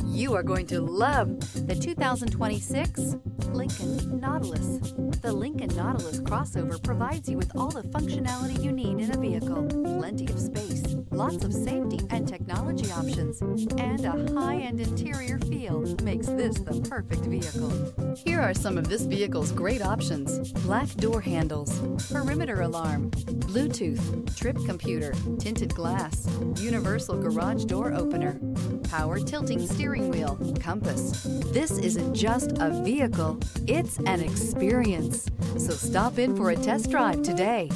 You are going to love the 2026 Lincoln Nautilus. The Lincoln Nautilus crossover provides you with all the functionality you need in a vehicle. Plenty of space, lots of safety and technology options, and a high-end interior feel makes this the perfect vehicle. Here are some of this vehicle's great options: black door handles, perimeter alarm, Bluetooth, trip computer, tinted glass, universal garage door opener, power tilting steering wheel, compass. This isn't just a vehicle, it's an experience. So stop in for a test drive today.